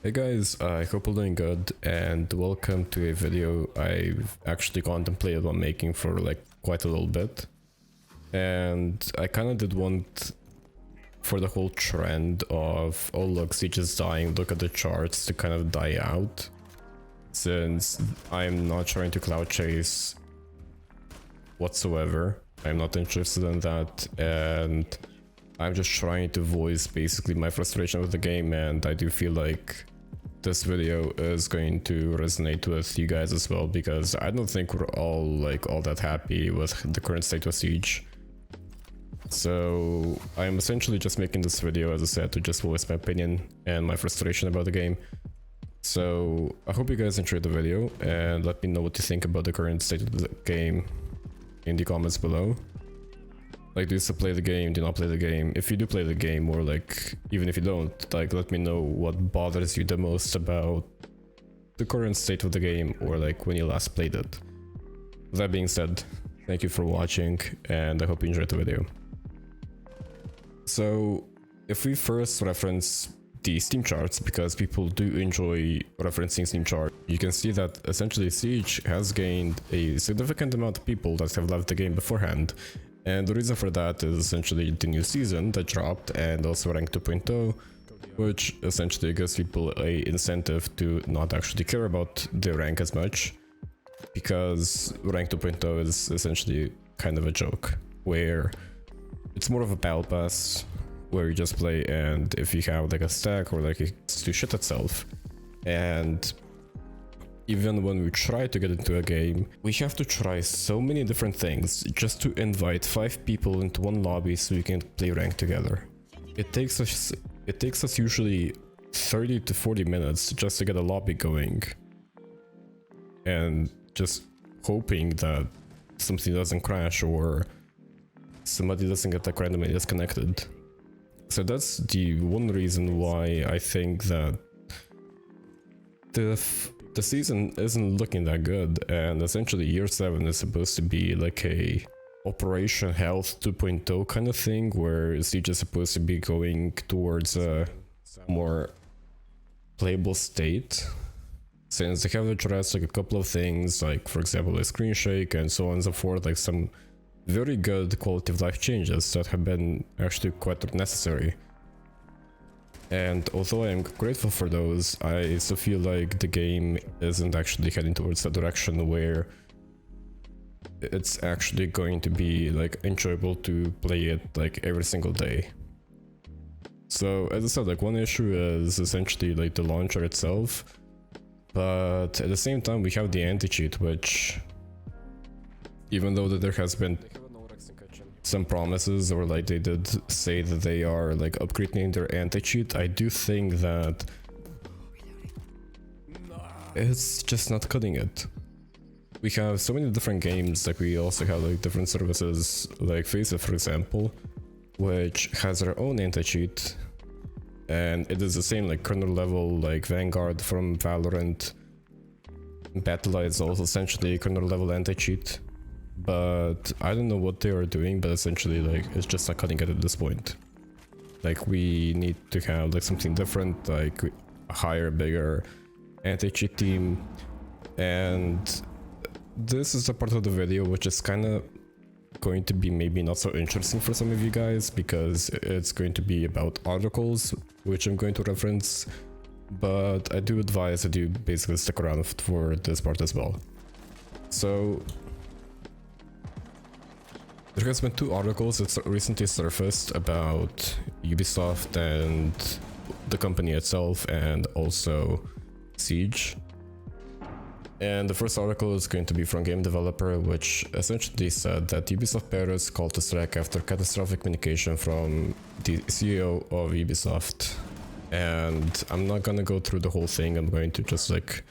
Hey guys, I hope you're doing good and welcome to a video I've actually contemplated on making for like quite a little bit. And I kind of did want for the whole trend of, oh look, Siege is dying, look at the charts, to kind of die out. Since I'm not trying to cloud chase whatsoever, I'm not interested in that, and I'm just trying to voice basically my frustration with the game, and I do feel like this video is going to resonate with you guys as well, because I don't think we're all that happy with the current state of Siege. So I'm essentially just making this video, as I said, to just voice my opinion and my frustration about the game. So I hope you guys enjoyed the video, and let me know what you think about the current state of the game in the comments below. Like, do you still play the game? Do you not play the game? If you do play the game, or like, even if you don't, like, let me know what bothers you the most about the current state of the game, or like when you last played it. With that being said, thank you for watching, and I hope you enjoyed the video. So, if we first reference the Steam charts, because people do enjoy referencing Steam charts, you can see that essentially Siege has gained a significant amount of people that have left the game beforehand. And the reason for that is essentially the new season that dropped, and also rank 2.0, which essentially gives people a incentive to not actually care about their rank as much, because rank 2.0 is essentially kind of a joke, where it's more of a battle pass, where you just play, and if you have like a stack or like it's to shit itself. And even when we try to get into a game, we have to try so many different things just to invite 5 people into one lobby so we can play rank together. It takes us usually 30 to 40 minutes just to get a lobby going, and just hoping that something doesn't crash or somebody doesn't get like randomly disconnected. So that's the one reason why I think that the season isn't looking that good, and essentially year 7 is supposed to be like a Operation Health 2.0 kind of thing, where Siege is supposed to be going towards a more playable state, since they have addressed like a couple of things, like for example a screen shake and so on and so forth, like some very good quality of life changes that have been actually quite necessary. And although I am grateful for those, I still feel like the game isn't actually heading towards a direction where it's actually going to be like enjoyable to play it like every single day. So as I said, like one issue is essentially like the launcher itself, but at the same time we have the anti-cheat, which, even though that there has been some promises, or like they did say that they are like upgrading their anti-cheat, I do think that it's just not cutting it. We have so many different games, like we also have like different services, like Face It for example, which has their own anti-cheat, and it is the same like kernel level, like Vanguard from Valorant. Battle.eye is also essentially kernel level anti-cheat. But I don't know what they are doing, but essentially like it's just not cutting it at this point. Like we need to have like something different, like a higher, bigger anti-cheat team. And this is the part of the video which is kind of going to be maybe not so interesting for some of you guys, because it's going to be about articles which I'm going to reference, but I do advise that you basically stick around for this part as well. So there has been 2 articles that recently surfaced about Ubisoft and the company itself, and also Siege. And the first article is going to be from Game Developer, which essentially said that Ubisoft Paris called to strike after catastrophic communication from the CEO of Ubisoft. And I'm not gonna go through the whole thing, I'm going to just like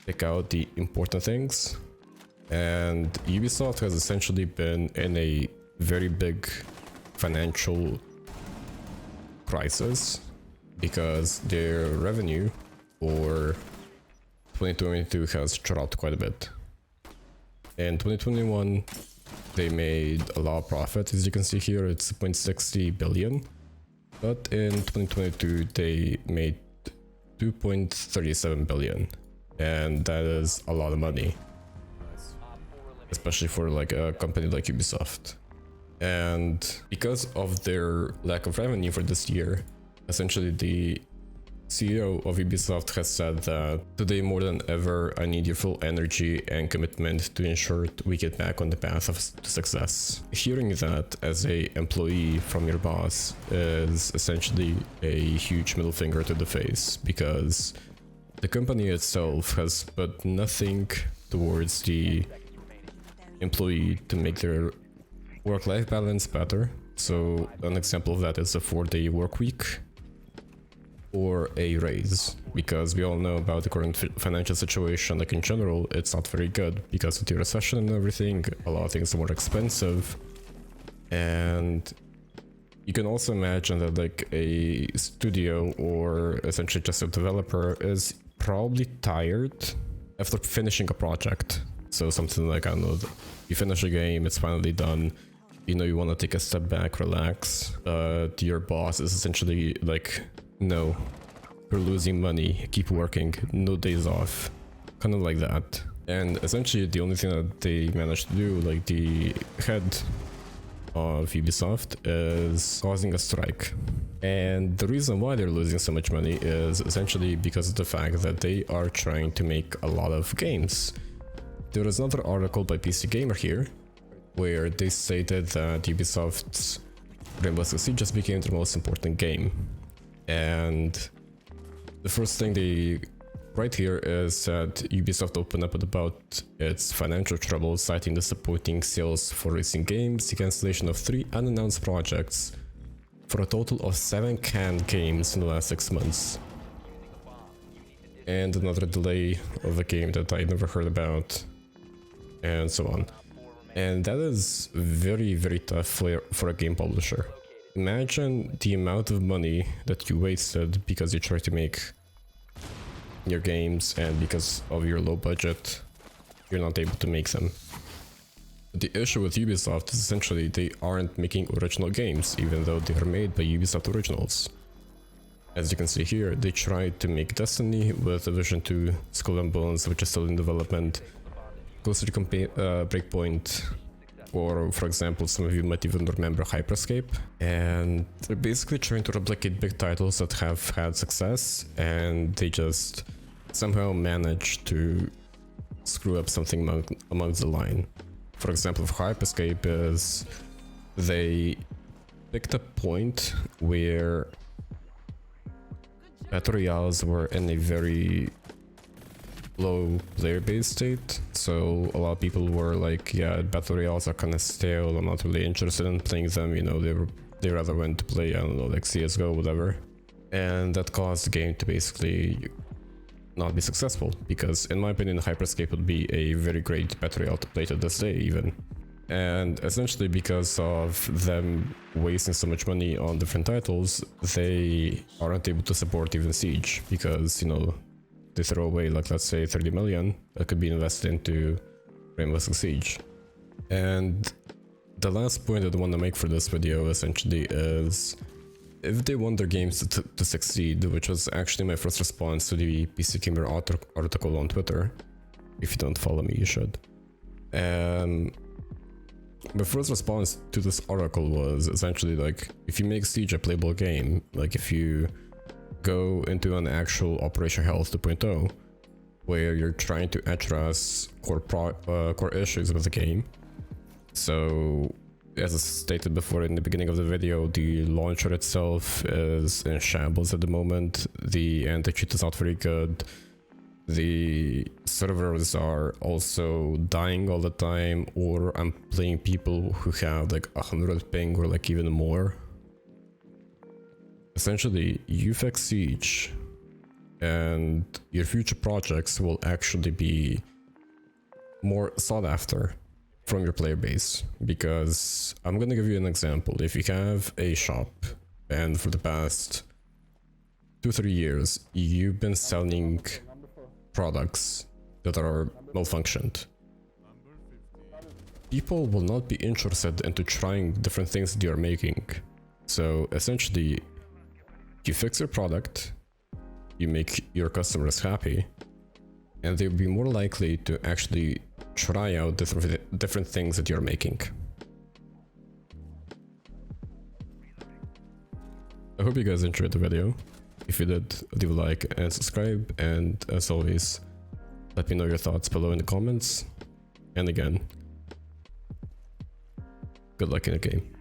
pick out the important things. And Ubisoft has essentially been in a very big financial crisis, because their revenue for 2022 has dropped quite a bit. In 2021 they made a lot of profit, as you can see here, it's 0.60 billion. But in 2022 they made 2.37 billion, and that is a lot of money, especially for like a company like Ubisoft. And because of their lack of revenue for this year, essentially the CEO of Ubisoft has said that today more than ever I need your full energy and commitment to ensure we get back on the path of success. Hearing that as a employee from your boss is essentially a huge middle finger to the face, because the company itself has put nothing towards the employee to make their work-life balance better. So an example of that is a 4-day work week or a raise, because we all know about the current financial situation. Like in general, it's not very good because of the recession and everything. A lot of things are more expensive, and you can also imagine that like a studio or essentially just a developer is probably tired after finishing a project. So something like, I don't know, you finish a game, it's finally done, you know, you want to take a step back, relax. Your boss is essentially like, no, you're losing money, keep working, no days off, kind of like that. And essentially the only thing that they managed to do, like the head of Ubisoft, is causing a strike. And the reason why they're losing so much money is essentially because of the fact that they are trying to make a lot of games. There is another article by PC Gamer here where they stated that Ubisoft's Rainbow Six Siege just became their most important game. And the first thing they write here is that Ubisoft opened up about its financial troubles, citing disappointing sales for recent games, the cancellation of 3 unannounced projects, for a total of 7 canned games in the last 6 months, and another delay of a game that I never heard about, and so on. And that is very, very tough for a game publisher. Imagine the amount of money that you wasted because you tried to make your games, and because of your low budget, you're not able to make them. The issue with Ubisoft is essentially they aren't making original games, even though they are made by Ubisoft Originals. As you can see here, they tried to make Destiny with Division 2, Skull and Bones, which is still in development, Ghost Recon Breakpoint, or for example, some of you might even remember Hyperscape. And they're basically trying to replicate big titles that have had success, and they just somehow manage to screw up something amongst the line. For example, for Hyperscape is they picked a point where battle royales were in a very low player base state, so a lot of people were like, yeah, battle royales are kind of stale, I'm not really interested in playing them, you know, they rather went to play, I don't know, like CSGO, whatever. And that caused the game to basically not be successful, because in my opinion Hyperscape would be a very great battle royale to play to this day even. And essentially because of them wasting so much money on different titles, they aren't able to support even Siege, because, you know, they throw away like, let's say 30 million that could be invested into Rainbow Six Siege. And the last point that I want to make for this video essentially is, if they want their games to succeed, which was actually my first response to the PC Gamer article on Twitter. If you don't follow me, you should. My first response to this article was essentially like, if you make Siege a playable game, like if you go into an actual Operation Health 2.0, where you're trying to address core issues with the game. So, as I stated before in the beginning of the video, the launcher itself is in shambles at the moment. The anti-cheat is not very good. The servers are also dying all the time, or I'm playing people who have like 100 ping or like even more. Essentially, you fix Siege and your future projects will actually be more sought after from your player base. Because I'm gonna give you an example. If you have a shop and for the past 2-3 years you've been selling products that are malfunctioned, people will not be interested into trying different things that you're making. So essentially, you fix your product, you make your customers happy, and they'll be more likely to actually try out different things that you're making. I hope you guys enjoyed the video. If you did, leave a like and subscribe, and as always, let me know your thoughts below in the comments. And again, good luck in the game.